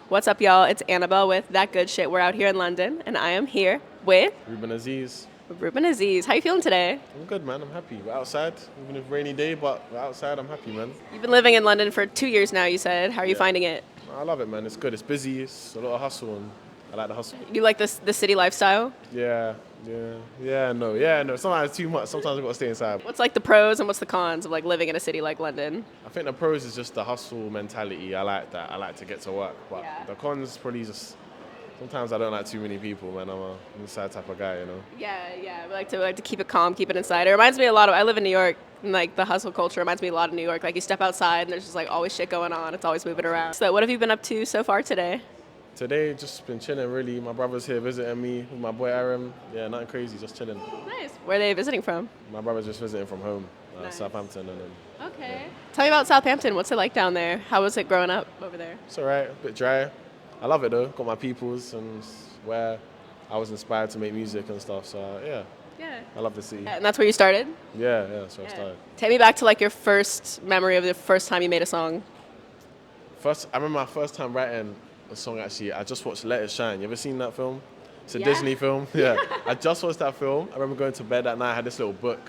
What's up, y'all? It's Annabelle with That Good Shit. We're out here in London, and I am here with Reuben Aziz. Ruben Aziz. How you feeling today? I'm good, man. I'm happy. We're outside, even if rainy day, but we're outside. I'm happy, man. You've been living in London for 2 years now, you said. How are you Yeah. finding it? I love it, man. It's good. It's busy. It's a lot of hustle, and I like the hustle. You like the city lifestyle? No. Sometimes it's too much. Sometimes I've got to stay inside. What's like the pros and what's the cons of like living in a city like London? I think the pros is just the hustle mentality. I like that. I like to get to work. But Yeah. the cons probably just sometimes I don't like too many people, man. I'm a inside type of guy, you know. Yeah. We like to keep it calm, keep it inside. It reminds me a lot of. I live in New York, and like the hustle culture reminds me a lot of New York. Like you step outside, and there's just like always shit going on. It's always moving around. So what have you been up to so far today? Today, just been chilling, really. My brother's here visiting me with my boy Aaron. Yeah, nothing crazy, just chilling. Nice. Where are they visiting from? My brother's just visiting from home, Nice. Southampton, and then Okay. Tell me about Southampton. What's it like down there? How was it growing up over there? it's alright, a bit dry. I love it though. Got my peoples and it's where I was inspired to make music and stuff. So yeah, Yeah. I love the city. And that's where you started? Yeah, that's where I started. Take me back to like your first memory of the first time you made a song. I remember my first time writing a song. Actually, I just watched Let It Shine. You ever seen that film? It's a Yeah. Disney film. Yeah, I just watched that film. I remember going to bed that night. I had this little book,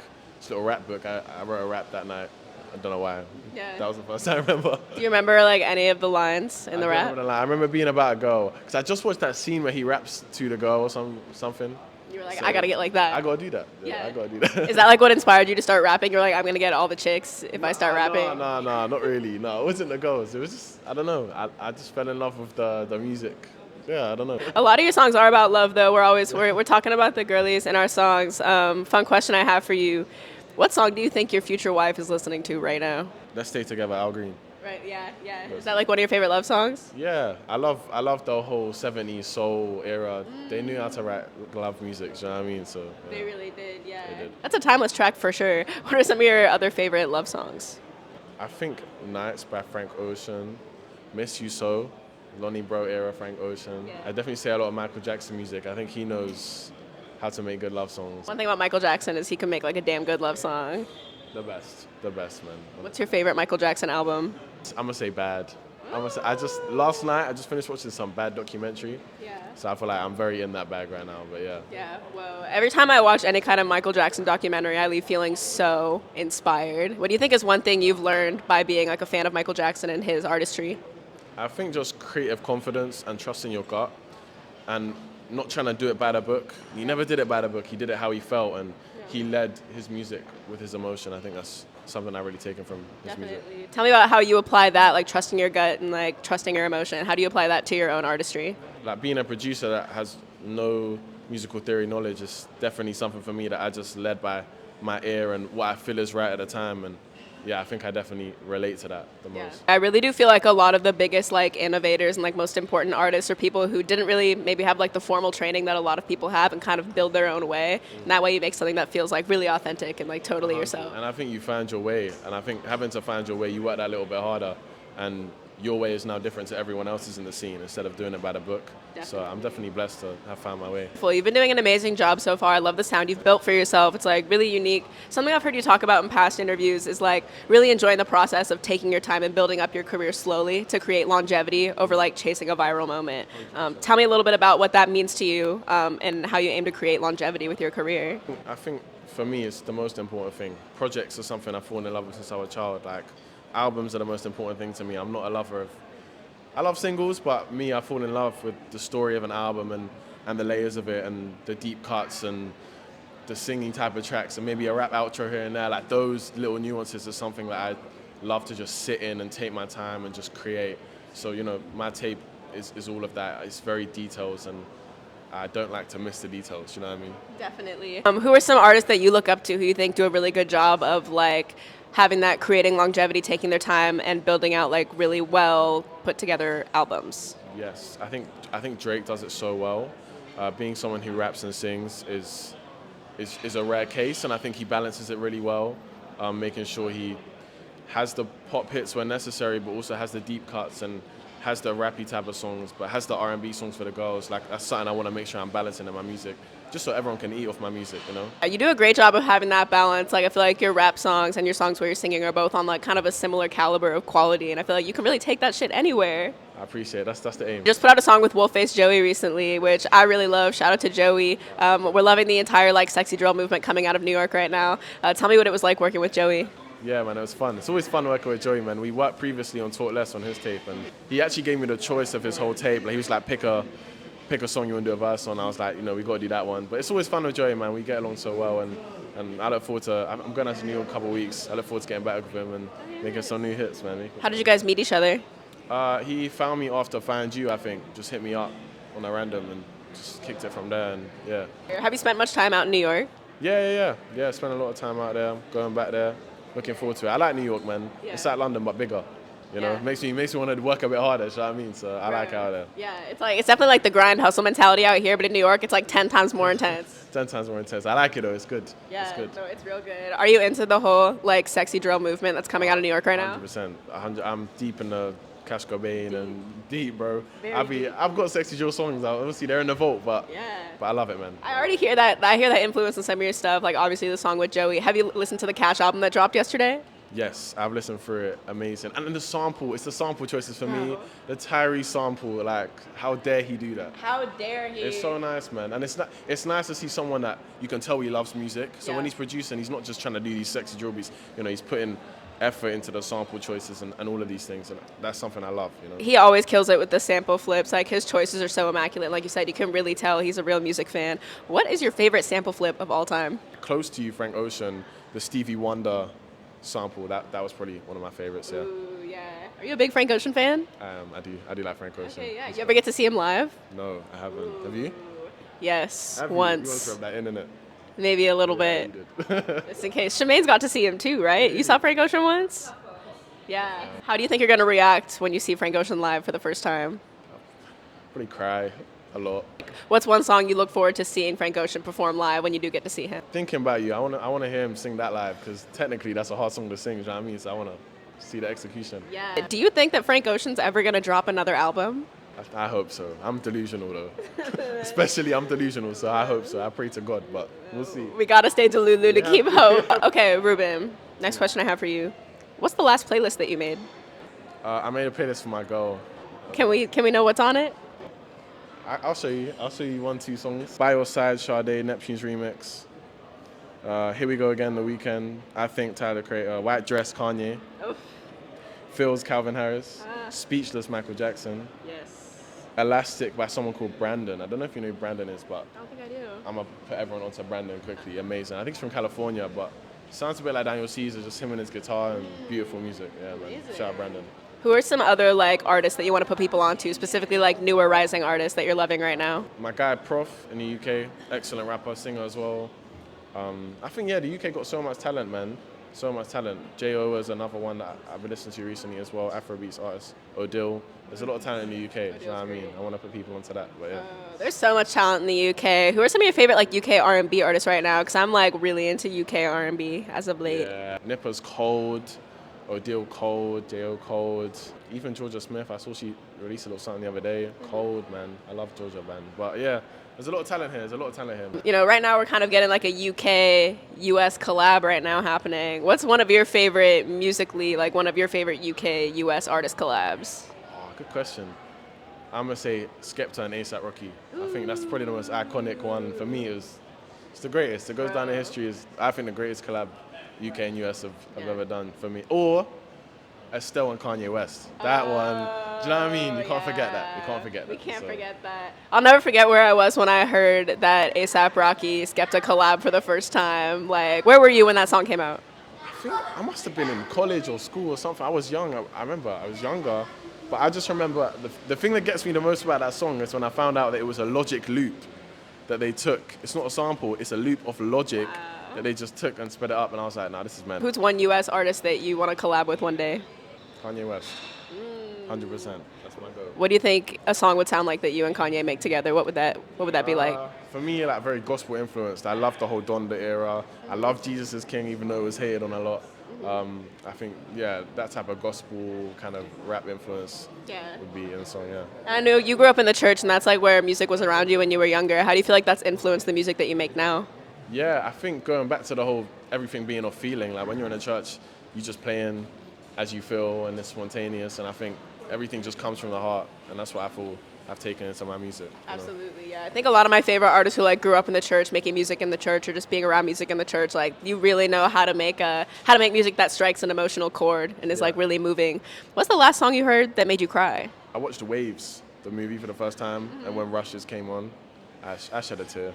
this little rap book. I wrote a rap that night. I don't know why. Yeah. That was the first time I remember. Do you remember like any of the lines in the I don't rap? remember the line. I remember being about a girl because I just watched that scene where he raps to the girl or something. You were like, So, I gotta get like that. I gotta do that. Yeah. I gotta do that. Is that like what inspired you to start rapping? You're like, I'm gonna get all the chicks if I start rapping. No, not really. No, it wasn't the girls. It was just, I don't know. I just fell in love with the music. Yeah, I don't know. A lot of your songs are about love, though. We're talking about the girlies in our songs. Fun question I have for you: what song do you think your future wife is listening to right now? Let's Stay Together, Al Green. Right. Yeah. Is that like one of your favorite love songs? Yeah, I love the whole 70s soul era. They knew how to write love music, do you know what I mean? So yeah. They really did. Yeah. They did. That's a timeless track for sure. What are some of your other favorite love songs? I think Nights by Frank Ocean, Miss You So, Lonnie Bro era Frank Ocean. Yeah. I definitely say a lot of Michael Jackson music. I think he knows how to make good love songs. One thing about Michael Jackson is he can make like a damn good love song. The best, man. What's your favorite Michael Jackson album? I'm gonna say Bad. Last night I just finished watching some Bad documentary. Yeah. So I feel like I'm very in that bag right now, but yeah. Yeah, whoa. Every time I watch any kind of Michael Jackson documentary, I leave feeling so inspired. What do you think is one thing you've learned by being like a fan of Michael Jackson and his artistry? I think just creative confidence and trusting your gut and not trying to do it by the book. He never did it by the book. He did it how he felt and he led his music with his emotion. I think that's something I really taken from his music. Definitely. Tell me about how you apply that, like trusting your gut and like trusting your emotion. How do you apply that to your own artistry? Like being a producer that has no musical theory knowledge is definitely something for me that I just led by my ear and what I feel is right at the time. And yeah, I think I definitely relate to that the most. I really do feel like a lot of the biggest like innovators and like most important artists are people who didn't really maybe have like the formal training that a lot of people have and kind of build their own way. And that way you make something that feels like really authentic and like totally yourself. And I think you find your way. And I think having to find your way, you work that little bit harder. And your way is now different to everyone else's in the scene instead of doing it by the book. So I'm definitely blessed to have found my way. Well, you've been doing an amazing job so far. I love the sound you've built for yourself. It's like really unique. Something I've heard you talk about in past interviews is like really enjoying the process of taking your time and building up your career slowly to create longevity over like chasing a viral moment. Tell me a little bit about what that means to you and how you aim to create longevity with your career. I think for me, it's the most important thing. Projects are something I've fallen in love with since I was a child. Like, albums are the most important thing to me. I'm not a lover of... I love singles, but me, I fall in love with the story of an album and the layers of it and the deep cuts and the singing type of tracks and maybe a rap outro here and there. Like, those little nuances are something that I love to just sit in and take my time and just create. So, you know, my tape is all of that. It's very details and I don't like to miss the details, you know what I mean? Definitely. Who are some artists that you look up to who you think do a really good job of like having that creating longevity, taking their time and building out like really well put together albums? Yes, I think Drake does it so well. Being someone who raps and sings is a rare case, and I think he balances it really well, making sure he has the pop hits when necessary, but also has the deep cuts and has the rappy type of songs, but has the R&B songs for the girls. Like, that's something I want to make sure I'm balancing in my music, just so everyone can eat off my music, you know? You do a great job of having that balance. Like, I feel like your rap songs and your songs where you're singing are both on like kind of a similar caliber of quality, and I feel like you can really take that shit anywhere. I appreciate it. That's the aim. Just put out a song with Wolfacejoeyy recently, which I really love. Shout out to Joey. We're loving the entire like sexy drill movement coming out of New York right now. Tell me what it was like working with Joey. Yeah, man, it was fun. It's always fun working with Joey, man. We worked previously on Talk Less on his tape, and he actually gave me the choice of his whole tape. Like, he was like, pick a song you want to do a verse on. I was like, we got to do that one. But it's always fun with Joey, man. We get along so well, and I look forward to. I'm going out to New York in a couple of weeks. I look forward to getting back with him and making some new hits, man. How did you guys meet each other? He found me after Find You, I think. Just hit me up on a random and just kicked it from there, and yeah. Have you spent much time out in New York? Yeah. Spent a lot of time out there. Going back there. Looking forward to it. I like New York, man. Yeah. It's like London, but bigger. You know, makes me want to work a bit harder. You know what I mean? So I like it out there. Yeah, it's definitely like the grind hustle mentality out here, but in New York, it's like 10 times more intense. 10 times more intense. I like it though. It's good. Yeah, it's good. No, it's real good. Are you into the whole like sexy drill movement that's coming out of New York right now? 100%. I'm deep in the Cash Cobain and deep, bro. Very I've got sexy drill songs out. Obviously, they're in the vault, but I love it, man. I already hear that. I hear that influence in some of your stuff. Like obviously the song with Joey. Have you listened to the Cash album that dropped yesterday? Yes, I've listened through it. Amazing. And then it's the sample choices for me. The Tyree sample, like, how dare he do that? How dare he? It's so nice, man. And it's nice to see someone that you can tell he loves music. So when he's producing, he's not just trying to do these sexy drill beats. He's putting effort into the sample choices and all of these things. And that's something I love, He always kills it with the sample flips. Like, his choices are so immaculate. Like you said, you can really tell he's a real music fan. What is your favorite sample flip of all time? Close to You, Frank Ocean, the Stevie Wonder sample, that was probably one of my favorites. Yeah. Ooh, yeah. Are you a big Frank Ocean fan? I do like Frank Ocean. Okay, yeah. You ever get to see him live? No, I haven't. Ooh. Have you? Yes, Have once. You want to rub that in, innit? Maybe a little bit. Just in case. Shemaine's got to see him too, right? You saw Frank Ocean once? Yeah. How do you think you're going to react when you see Frank Ocean live for the first time? Probably cry a lot. What's one song you look forward to seeing Frank Ocean perform live when you do get to see him? Thinking About You. I want to hear him sing that live because technically that's a hard song to sing, you know what I mean? So I want to see the execution. Yeah. Do you think that Frank Ocean's ever going to drop another album? I hope so. I'm delusional though. Especially I'm delusional, so I hope so. I pray to God, but we'll see. We got to stay delulu to keep hope. Okay, Ruben, next question I have for you. What's the last playlist that you made? I made a playlist for my girl. Can we know what's on it? I'll show you. I'll show you 1-2 songs. By Your Side, Sade, Neptune's remix. Here We Go Again, The Weeknd. I Think, Tyler Creator. White Dress, Kanye. Oof. Feels, Calvin Harris. Speechless, Michael Jackson. Yes. Elastic by someone called Brandon. I don't know if you know who Brandon is, but I don't think I do. I'm going to put everyone onto Brandon quickly. Amazing. I think he's from California, but sounds a bit like Daniel Caesar, just him and his guitar and beautiful music. Yeah, man. Shout out Brandon. Who are some other like artists that you want to put people onto, specifically like newer rising artists that you're loving right now? My guy Prof in the UK, excellent rapper, singer as well. I think, the UK got so much talent, man. So much talent. J.O. is another one that I've been listening to recently as well, Afrobeats artist. Odile. There's a lot of talent in the UK, you know what I mean? I want to put people onto that, but yeah. There's so much talent in the UK. Who are some of your favorite like UK R&B artists right now? Because I'm like really into UK R&B as of late. Yeah, Nipper's cold, Odile cold, J.O. cold. Even Georgia Smith, I saw she released a little something the other day. Cold, man. I love Georgia, man. But yeah, there's a lot of talent here. Right now we're kind of getting like a UK-US collab right now happening. What's one of your favorite musically, like one of your favorite UK-US artist collabs? Oh, good question. I'm going to say Skepta and A$AP Rocky. I think that's probably the most iconic one. For me, it's the greatest. It goes down in history as, I think, the greatest collab UK and US have ever done for me. Or Estelle and Kanye West. That one. Do you know what I mean? You can't forget that. We can't forget that. I'll never forget where I was when I heard that A$AP Rocky Skepta collab for the first time. Like, where were you when that song came out? I think I must have been in college or school or something. I was young. I remember I was younger. But I just remember the thing that gets me the most about that song is when I found out that it was a Logic loop that they took. It's not a sample. It's a loop of Logic that they just took and sped it up. And I was like, nah, this is mad. Who's one US artist that you want to collab with one day? Kanye West. 100%. That's my goal. What do you think a song would sound like that you and Kanye make together? What would that be like? For me, like very gospel influenced. I love the whole Donda era. I love Jesus is King, even though it was hated on a lot. I think, that type of gospel kind of rap influence would be in the song, I know you grew up in the church, and that's like where music was around you when you were younger. How do you feel like that's influenced the music that you make now? Yeah, I think going back to the whole everything being off feeling, like when you're in a church, you're just playing as you feel and it's spontaneous, and I think everything just comes from the heart, and that's what I feel I've taken into my music. You know? Absolutely, yeah. I think a lot of my favorite artists who like grew up in the church, making music in the church, or just being around music in the church, like you really know how to make music that strikes an emotional chord and is like really moving. What's the last song you heard that made you cry? I watched Waves, the movie, for the first time, and when Rushes came on, I shed a tear.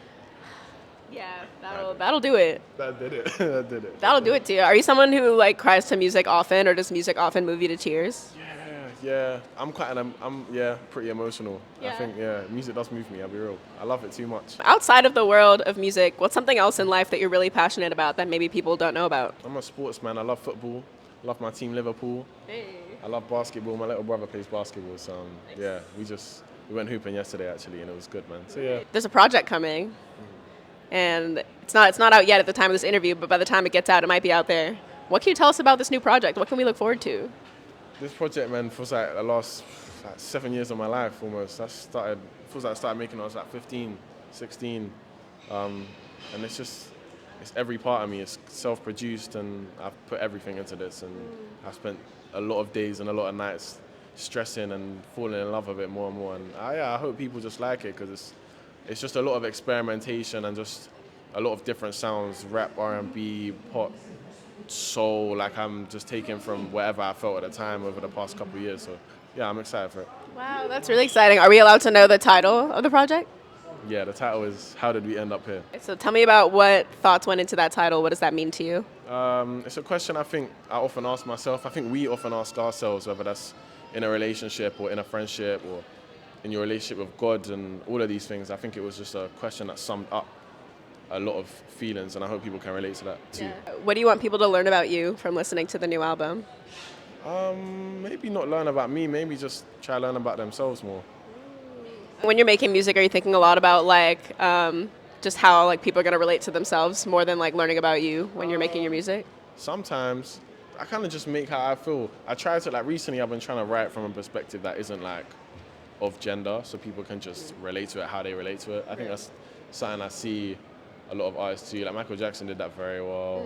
Yeah, that'll do it. That did it. That did it. That'll do it to you. Are you someone who like cries to music often, or does music often move you to tears? Yeah. I'm pretty emotional. Yeah. I think music does move me. I'll be real. I love it too much. Outside of the world of music, what's something else in life that you're really passionate about that maybe people don't know about? I'm a sportsman. I love football. I love my team Liverpool. Hey. I love basketball. My little brother plays basketball. So we went hooping yesterday actually, and it was good, man. So yeah. There's a project coming, and it's not out yet at the time of this interview, but by the time it gets out, it might be out there. What can you tell us about this new project? What can we look forward to? This project, man, feels like the last 7 years of my life almost. I started making it when I was like 15, 16. And it's every part of me. It's self-produced, and I've put everything into this. And I've spent a lot of days and a lot of nights stressing and falling in love with it more and more. And I hope people just like it, because it's just a lot of experimentation and just a lot of different sounds, rap, R&B, pop, soul, like I'm just taking from whatever I felt at the time over the past couple of years. So yeah, I'm excited for it. Wow, that's really exciting. Are we allowed to know the title of the project? Yeah, the title is How Did We End Up Here? So tell me about what thoughts went into that title. What does that mean to you? It's a question I think I often ask myself. I think we often ask ourselves, whether that's in a relationship or in a friendship or in your relationship with God and all of these things. I think it was just a question that summed up a lot of feelings, and I hope people can relate to that too. Yeah. What do you want people to learn about you from listening to the new album? Maybe not learn about me, maybe just try to learn about themselves more. When you're making music, are you thinking a lot about like just how like people are going to relate to themselves more than like learning about you when you're making your music? Sometimes I kind of just make how I feel. I try to, like, recently I've been trying to write from a perspective that isn't like of gender, so people can just relate to it how they relate to it. I think that's something I see a lot of artists do. Like Michael Jackson did that very well.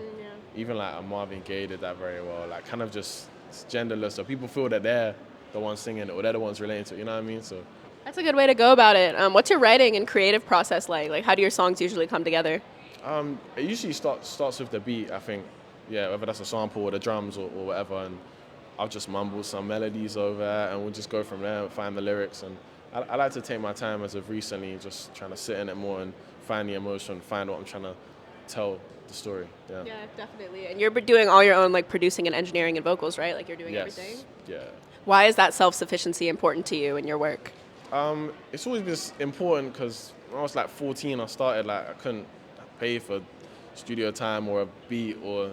Even like Marvin Gaye did that very well. Like kind of just it's genderless, so people feel that they're the ones singing it or they're the ones relating to it. You know what I mean? So that's a good way to go about it. What's your writing and creative process like? Like, how do your songs usually come together? It usually starts with the beat, I think. Yeah, whether that's a sample or the drums or whatever, and I'll just mumble some melodies over it, and we'll just go from there and find the lyrics. And I like to take my time as of recently, just trying to sit in it more and find the emotion, find what I'm trying to tell the story. Yeah, definitely. And you're doing all your own like producing and engineering and vocals, right? Like you're doing everything? Yeah. Why is that self-sufficiency important to you in your work? It's always been important because when I was like 14, I started like I couldn't pay for studio time or a beat, or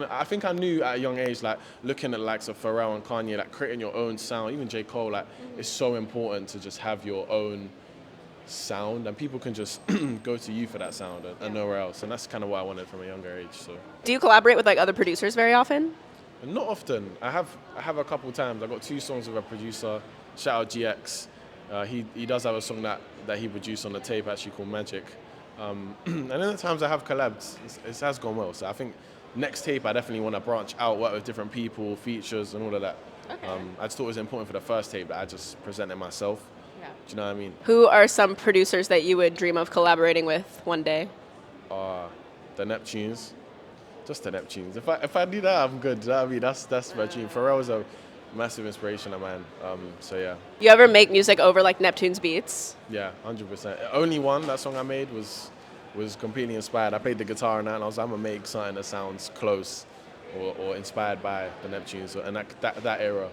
I think I knew at a young age, like looking at likes of Pharrell and Kanye, like creating your own sound, even J. Cole, like it's so important to just have your own sound, and people can just go to you for that sound and nowhere else, and that's kind of what I wanted from a younger age. So do you collaborate with like other producers very often? Not often. I have a couple times. I got 2 songs with a producer, Shoutout GX. He does have a song that he produced on the tape actually called Magic. And then the times I have collabs, it has gone well. So I think next tape I definitely want to branch out, work with different people, features and all of that. Okay. I just thought it was important for the first tape that I just presented myself. Yeah. Do you know what I mean? Who are some producers that you would dream of collaborating with one day? The Neptunes. Just the Neptunes. If I do that, I'm good. You know what I mean? That's my dream. Pharrell was a massive inspiration of mine. So yeah. You ever make music over like Neptune's beats? Yeah, 100%. Only one, that song I made was completely inspired. I played the guitar on that, and I was like, I'm gonna make something that sounds close or inspired by the Neptunes and that era.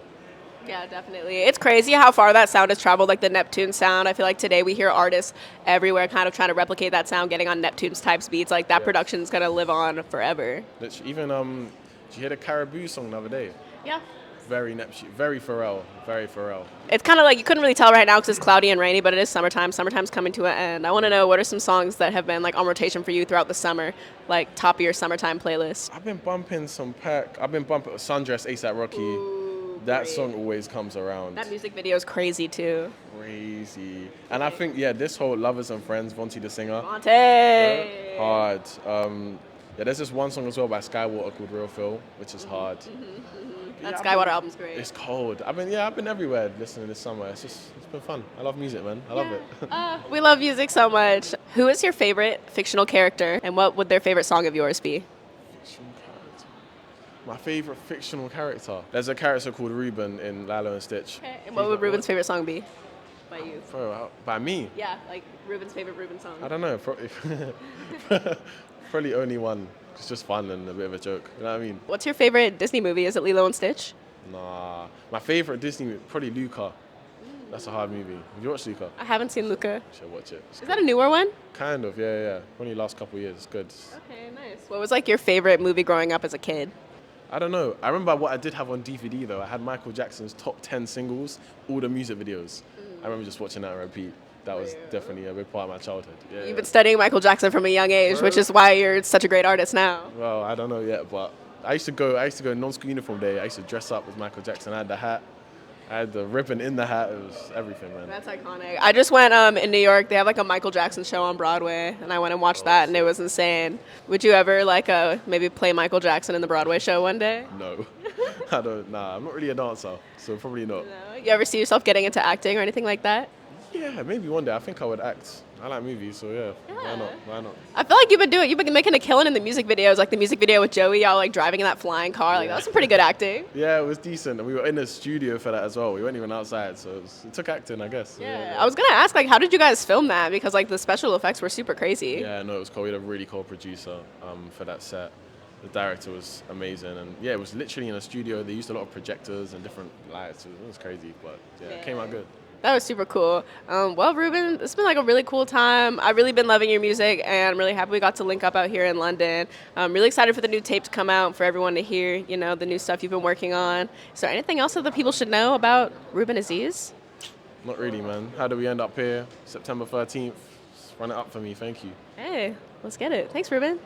Yeah, definitely. It's crazy how far that sound has traveled, like the Neptune sound. I feel like today we hear artists everywhere kind of trying to replicate that sound, getting on Neptune's types beats. Like that production's gonna live on forever. Even did you hear the Caribou song the other day? Yeah. Very Neptune, very Pharrell. It's kind of like you couldn't really tell right now because it's cloudy and rainy, but it is summertime. Summertime's coming to an end. I want to know, what are some songs that have been like on rotation for you throughout the summer, like top of your summertime playlist? I've been bumping some Pac. I've been bumping Sundress, A$AP Rocky. Ooh, that great. song always comes around. That music video is crazy too. Crazy. And I think, this whole Lovers and Friends, Vontae the singer. Vontae! Hard. There's this one song as well by Skywater called Real Feel, which is hard. That Skywater album's great. It's cold. I've been everywhere listening this summer. It's been fun. I love music, man. I love it. We love music so much. Who is your favorite fictional character, and what would their favorite song of yours be? Fictional character. My favorite fictional character. There's a character called Reuben in Lilo and Stitch. Okay. And what would Ruben's favorite song be? By you? By me? Yeah, like Ruben's favorite Ruben song. I don't know. Probably only one. It's just fun and a bit of a joke. You know what I mean? What's your favorite Disney movie? Is it Lilo and Stitch? Nah. My favorite Disney movie, probably Luca. That's a hard movie. Have you watched Luca? I haven't seen Luca. You should watch it. Is that a newer one? Kind of, yeah. Only last couple of years. It's good. Okay, nice. What was like your favorite movie growing up as a kid? I don't know. I remember what I did have on DVD though. I had Michael Jackson's top 10 singles, all the music videos. I remember just watching that on repeat. That was definitely a big part of my childhood. Yeah, You've been studying Michael Jackson from a young age, which is why you're such a great artist now. Well, I don't know yet, but I used to go non-school uniform day. I used to dress up as Michael Jackson. I had the hat. I had the ribbon in the hat. It was everything, man. That's iconic. I just went in New York. They have like a Michael Jackson show on Broadway, and I went and watched that, and it was insane. Would you ever like maybe play Michael Jackson in the Broadway show one day? No, I don't. Nah, I'm not really a dancer, so probably not. No? You ever see yourself getting into acting or anything like that? Yeah, maybe one day. I think I would act. I like movies, so yeah. Why not? I feel like you've been making a killing in the music videos, like the music video with Joey, y'all like driving in that flying car. Like that was some pretty good acting. Yeah, it was decent, and we were in the studio for that as well. We weren't even outside, so it took acting, I guess. Yeah. I was gonna ask, like, how did you guys film that? Because like the special effects were super crazy. Yeah, no, it was cool. We had a really cool producer for that set. The director was amazing, and yeah, it was literally in a studio. They used a lot of projectors and different lights. It was crazy, but yeah, it came out good. That was super cool. Well, Ruben, it's been like a really cool time. I've really been loving your music, and I'm really happy we got to link up out here in London. I'm really excited for the new tape to come out, for everyone to hear, the new stuff you've been working on. Is there anything else that the people should know about Ruben Aziz? Not really, man. How do we end up here? September 13th. Just run it up for me. Thank you. Hey, let's get it. Thanks, Ruben.